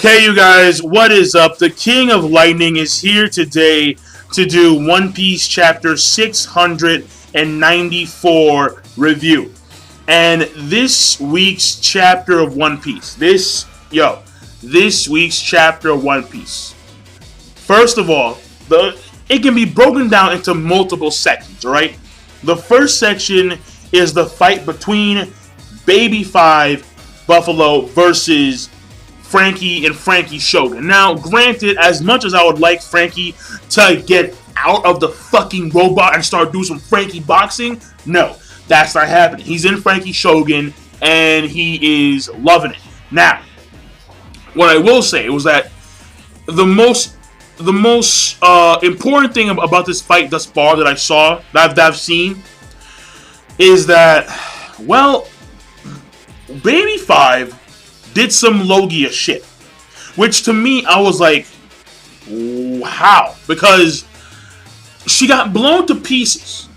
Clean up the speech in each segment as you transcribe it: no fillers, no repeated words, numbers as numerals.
Okay, you guys, what is up? The King of Lightning is here today to do One Piece chapter 694 review. And this week's chapter of One Piece, this week's chapter of One Piece. First of all, it can be broken down into multiple sections, alright? The first section is the fight between Baby 5 Buffalo versus Frankie and Frankie Shogun. Now, granted, as much as I would like Frankie to get out of the fucking robot and start doing some Frankie boxing, no, that's not happening. He's in Frankie Shogun and he is loving it. Now, what I will say was that the most important thing about this fight thus far that I saw, that I've seen, is that, well, Baby 5 did some Logia shit. Which to me, I was like, how? Because she got blown to pieces.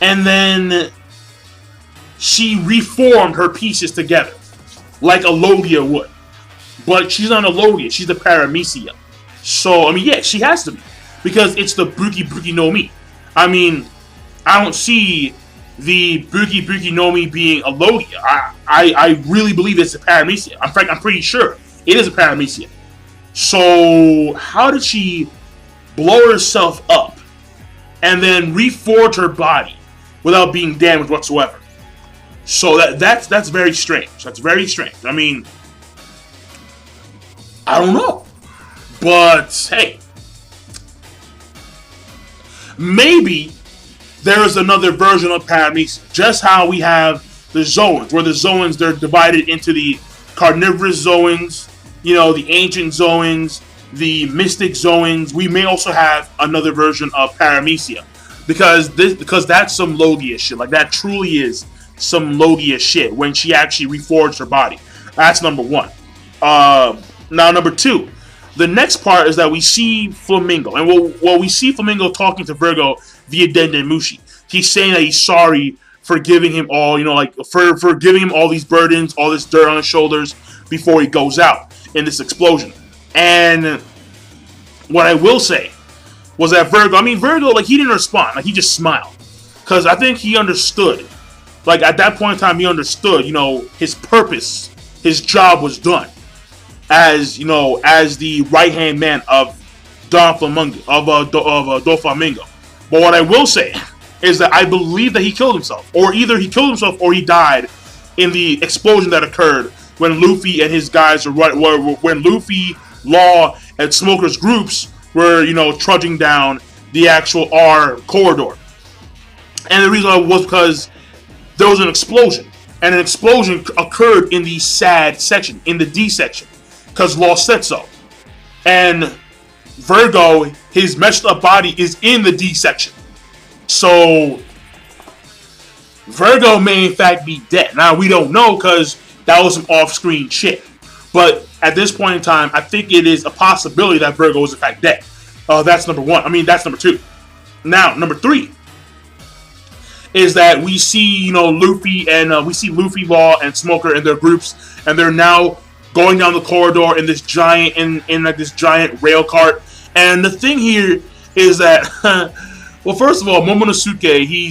And then she reformed her pieces together. Like a Logia would. But she's not a Logia, she's a Paramecia. So, I mean, yeah, she has to be. Because it's the Buki no Mi. I mean, I don't see the Buki no Mi being a Logia. I really believe it's a Paramecia. I'm pretty sure it is a Paramecia. So, how did she blow herself up and then reforge her body without being damaged whatsoever? So that's very strange. That's very strange. I mean, I don't know. But, hey, maybe there is another version of Paramecia. Just how we have the Zoans, where the Zoans, they're divided into the carnivorous Zoans, the ancient Zoans, the mystic Zoans. We may also have another version of Paramecia. Because that's some Logia shit. Like, that truly is some Logia shit when she actually reforged her body. That's number one. Now, number two. The next part is that we see Flamingo. And we see Flamingo talking to Virgo via Denden Mushi. He's saying that he's sorry for giving him all, for giving him all these burdens, all this dirt on his shoulders before he goes out in this explosion. And what I will say was that Virgo, he didn't respond. Like, he just smiled. Because I think he understood. Like, at that point in time, he understood, his purpose, his job was done. As the right-hand man of Doflamingo, Doflamingo. But what I will say is that I believe that he killed himself. Or either he killed himself or he died in the explosion that occurred when Luffy and his guys when Luffy, Law, and Smoker's groups were, trudging down the actual R corridor. And the reason was because there was an explosion. And an explosion occurred in the sad section, in the D section. Because Law said so. And Virgo, his messed up body is in the D section. So Virgo may in fact be dead. Now we don't know because that was some off-screen shit. But at this point in time, I think it is a possibility that Virgo is in fact dead. That's number one. That's number two. Now, number three is that we see, Luffy and we see Luffy, Law, and Smoker and their groups, and they're now going down the corridor in this giant this giant rail cart. And the thing here is that well, first of all, Momonosuke, he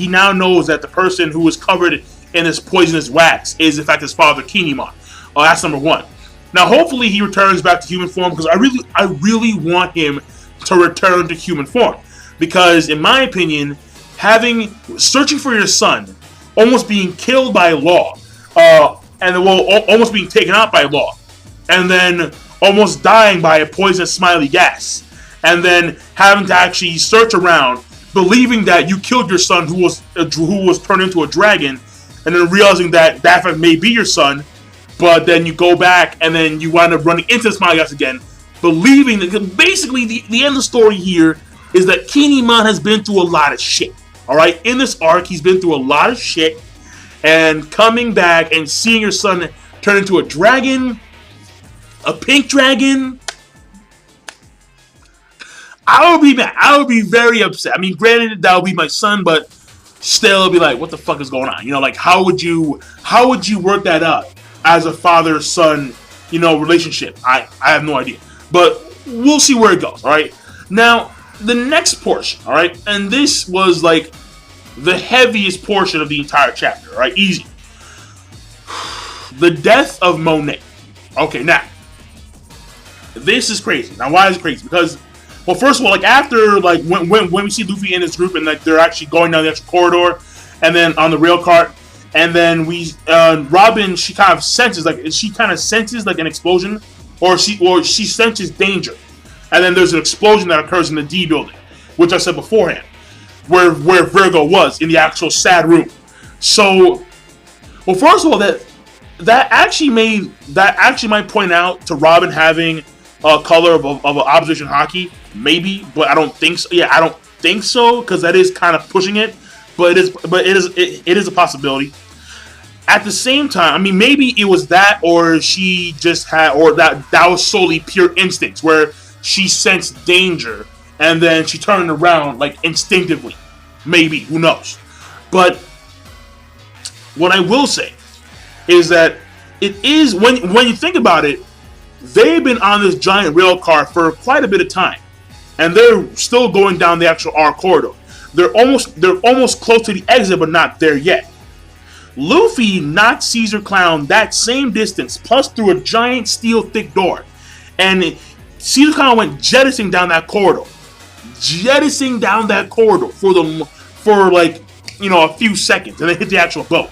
now knows that the person who was covered in this poisonous wax is in fact his father, Kinemon. That's number one. Now hopefully he returns back to human form, because I really want him to return to human form. Because in my opinion, searching for your son, almost being killed by Law, almost being taken out by Law, and then almost dying by a poisonous smiley gas, and then having to actually search around, believing that you killed your son who was turned into a dragon, and then realizing that may be your son, but then you go back and then you wind up running into the smiley gas again, believing that basically the end of the story here is that Kinemon has been through a lot of shit. Alright, in this arc, he's been through a lot of shit. And coming back and seeing your son turn into a dragon, a pink dragon, I would be mad. I would be very upset. Granted, that would be my son, but still, it'd be like, what the fuck is going on? How would you work that out? as a father-son, relationship. I have no idea. But we'll see where it goes, all right? Now, the next portion, all right? And this was like the heaviest portion of the entire chapter, all right? Easy. The death of Monet. Okay, now, this is crazy. Now, why is it crazy? Because, well, first of all, like, after, like, when we see Luffy and his group and, like, they're actually going down the actual corridor and then on the rail cart, and then Robin, she kind of senses, like, an explosion, or she senses danger. And then there's an explosion that occurs in the D building, which I said beforehand, where Virgo was, in the actual sad room. So, well, first of all, that actually might point out to Robin having a color of an opposition hockey, maybe, but I don't think so. Yeah, I don't think so, because that is kind of pushing it, but it is a possibility. At the same time, I mean, maybe it was that, or she just had, or that was solely pure instincts, where she sensed danger and then she turned around, like, instinctively. Maybe, who knows? But what I will say is that it is, when you think about it, they've been on this giant rail car for quite a bit of time, and they're still going down the actual R corridor. They're almost close to the exit, but not there yet. Luffy knocked Caesar Clown that same distance, plus through a giant steel thick door, and Caesar Clown went jettisoning down that corridor for like, a few seconds, and then hit the actual boat.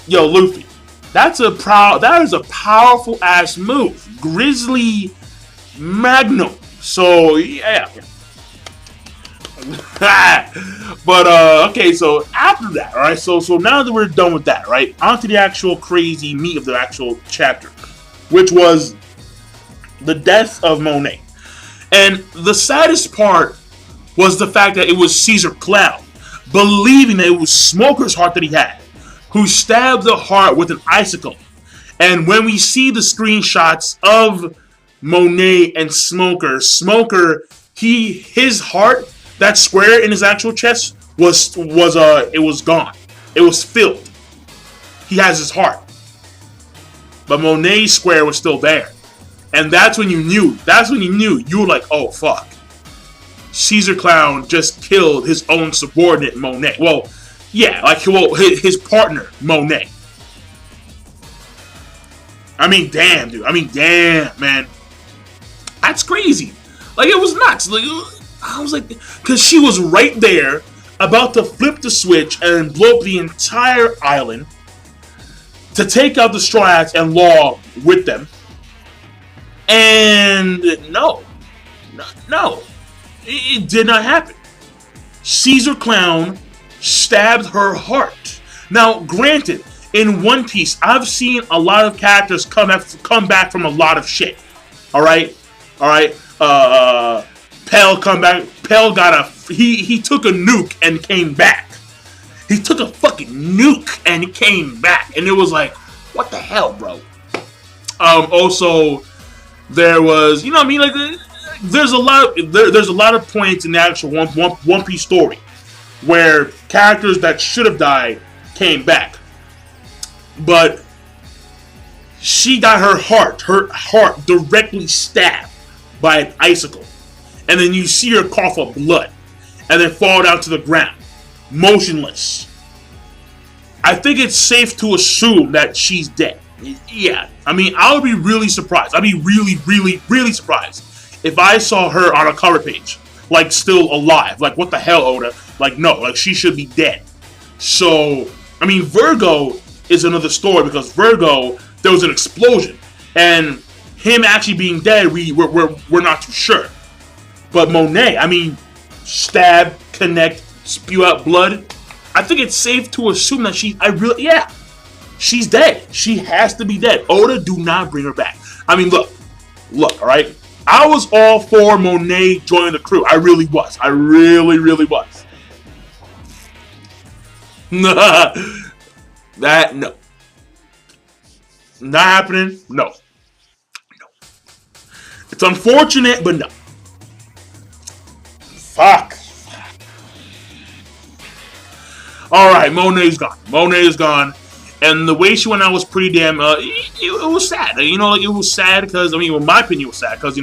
Yo, Luffy, that is a powerful ass move, Grizzly Magnum. So yeah. But okay, so after that, all right. So now that we're done with that, right, onto the actual crazy meat of the actual chapter, which was the death of Monet. And the saddest part was the fact that it was Caesar Clown, believing that it was Smoker's heart that he had, who stabbed the heart with an icicle. And when we see the screenshots of Monet and Smoker, his heart, that square in his actual chest was gone. It was filled. He has his heart, but Monet's square was still there, and that's when you knew. You were like, oh fuck, Caesar Clown just killed his own subordinate Monet. Well, yeah, his partner Monet. I mean, damn, dude. Man, that's crazy. Like, it was nuts. Like, I was like, because she was right there, about to flip the switch and blow up the entire island to take out the Straw Hats and Law with them. And no, it did not happen. Caesar Clown stabbed her heart. Now, granted, in One Piece, I've seen a lot of characters come back from a lot of shit. All right. Pell come back. Pell he took a nuke and came back. He took a fucking nuke and he came back, and it was like, what the hell, bro? Also, there was, like, there's a lot of points in the actual One Piece story where characters that should have died came back, but she got her heart directly stabbed by an icicle. And then you see her cough up blood, and then fall down to the ground, motionless. I think it's safe to assume that she's dead. Yeah, I mean, I would be really surprised. I'd be really, really, really surprised if I saw her on a cover page, like, still alive. Like, what the hell, Oda? Like, no, like, she should be dead. So, I mean, Virgo is another story, because Virgo, there was an explosion, and him actually being dead, we're not too sure. But Monet, I mean, stab, connect, spew out blood. I think it's safe to assume that she's dead. She has to be dead. Oda, do not bring her back. I mean, look, all right? I was all for Monet joining the crew. I really was. I really, really was. No. Not happening. No. It's unfortunate, but no. Fuck. Alright, Monet is gone. And the way she went out was pretty damn. It was sad. Like it was sad because in my opinion, it was sad because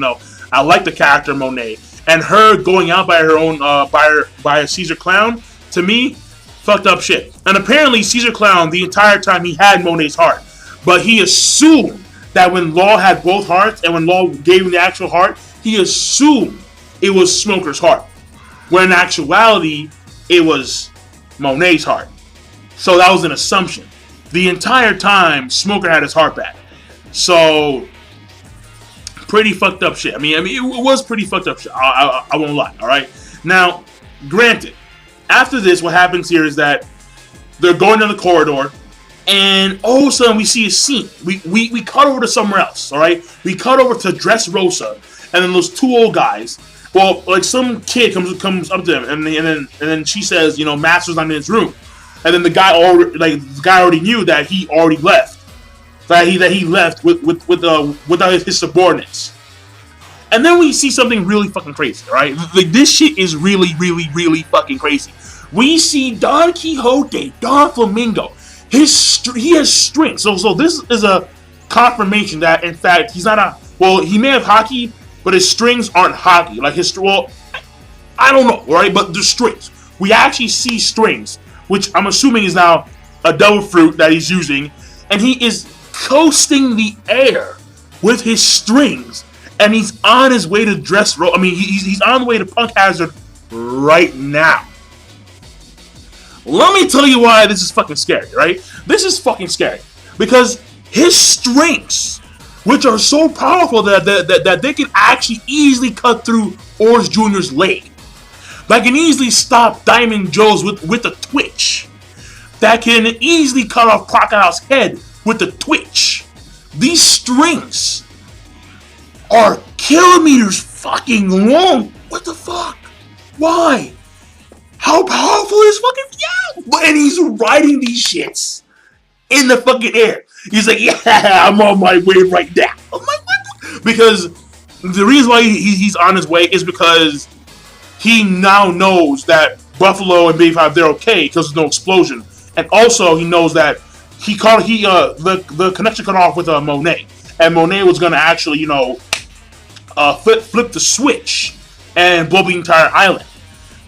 I like the character Monet, and her going out by her own by a Caesar Clown, to me, fucked up shit. And apparently Caesar Clown the entire time he had Monet's heart, but he assumed that when Law had both hearts and when Law gave him the actual heart, he assumed it was Smoker's heart, when in actuality it was Monet's heart. So that was an assumption. The entire time Smoker had his heart back. So pretty fucked up shit. It was pretty fucked up shit. I won't lie. All right. Now, granted, after this, what happens here is that they're going down the corridor, and all of a sudden we see a scene. We cut over to somewhere else. All right. We cut over to Dressrosa, and then those two old guys. Well, like some kid comes up to them, and then she says, Master's not in his room. And then the guy already knew that he already left, that he left with his subordinates. And then we see something really fucking crazy, right? Like this shit is really, really, really fucking crazy. We see Donquixote Doflamingo. He has strength. So this is a confirmation that in fact he may have hockey, but his strings aren't hockey. Like I don't know, right? But the strings. We actually see strings, which I'm assuming is now a devil fruit that he's using, and he is coasting the air with his strings, and he's on his way to Dressrosa. He's on the way to Punk Hazard right now. Let me tell you why this is fucking scary, right? This is fucking scary because his strings, which are so powerful that they can actually easily cut through Orange Jr.'s leg. That can easily stop Diamond Joe's with a twitch. That can easily cut off Crocodile's head with a twitch. These strings are kilometers fucking long. What the fuck? Why? How powerful is fucking And he's riding these shits in the fucking air. He's like, yeah, I'm on my way right now. I'm like, what? Because the reason why he's on his way is because he now knows that Buffalo and Baby 5, they're okay because there's no explosion. And also he knows that the connection cut off with Monet. And Monet was gonna actually, flip the switch and blow the entire island.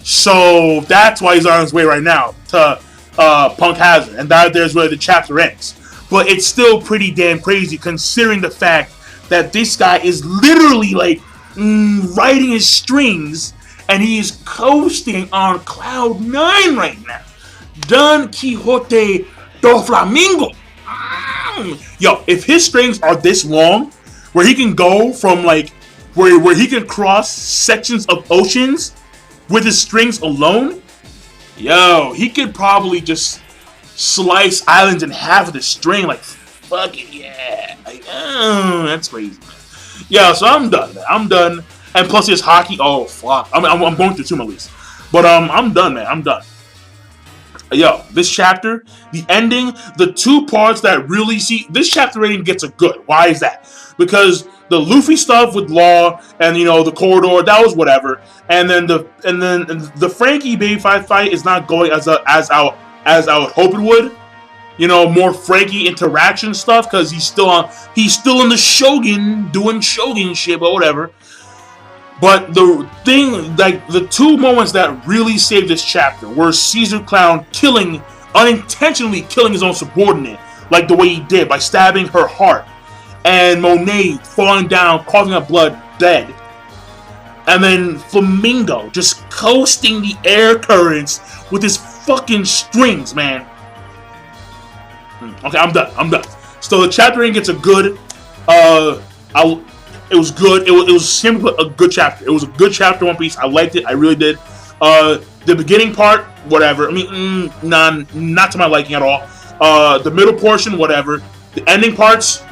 So that's why he's on his way right now to Punk Hazard. And there's where the chapter ends. But it's still pretty damn crazy considering the fact that this guy is literally riding his strings, and he is coasting on cloud 9 right now. Donquixote Doflamingo. Yo, if his strings are this long, where he can go from where he can cross sections of oceans with his strings alone, yo, he could probably just slice islands in half with a string. Fuck it, yeah. That's crazy, man. Yeah, so I'm done, man. I'm done. And plus his hockey. Oh fuck. I'm going through two at least. But I'm done, man. I'm done. Yo, this chapter, the ending, the two parts that really see this chapter rating gets a good. Why is that? Because the Luffy stuff with Law and the corridor, that was whatever. And then the Frankie Baby 5 fight is not going as I would hope it would. More Frankie interaction stuff because he's still in the Shogun doing Shogun shit, but whatever. But the thing, the two moments that really saved this chapter were Caesar Clown unintentionally killing his own subordinate, like the way he did by stabbing her heart, and Monet falling down, coughing up blood, dead. And then Flamingo just coasting the air currents with his fucking strings, man. Okay, I'm done. So the chapter rating gets a good. It was good. It was simply a good chapter. It was a good chapter, One Piece. I liked it. I really did. The beginning part, whatever. Not to my liking at all. The middle portion, whatever. The ending parts,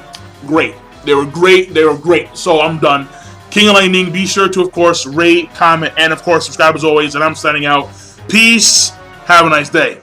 great. They were great. So I'm done. King of Lightning, be sure to, of course, rate, comment, and, of course, subscribe as always. And I'm signing out. Peace. Have a nice day.